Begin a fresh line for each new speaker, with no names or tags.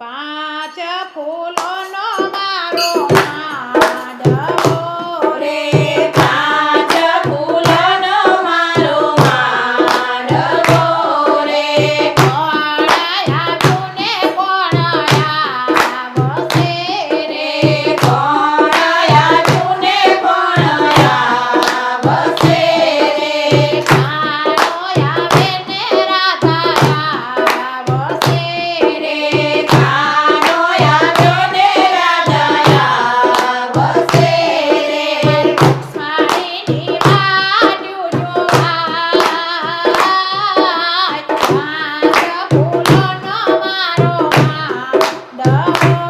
પાંચ ફૂલોનો મારો માંડવો રે
પાંચ ફૂલોનો મારો માંડવો રે
કોણ આવ્યું ને કોણ આવશે રે
કોણ આવ્યું ને કોણ આવશે રે
કાનો આવે ને રાધા આવશે રે
કાનો આવ્યો ને રાધા આવશે રે
લક્ષ્મણીની વાડ્યું જોવાય પાંચ ફૂલોનો મારો માંડવો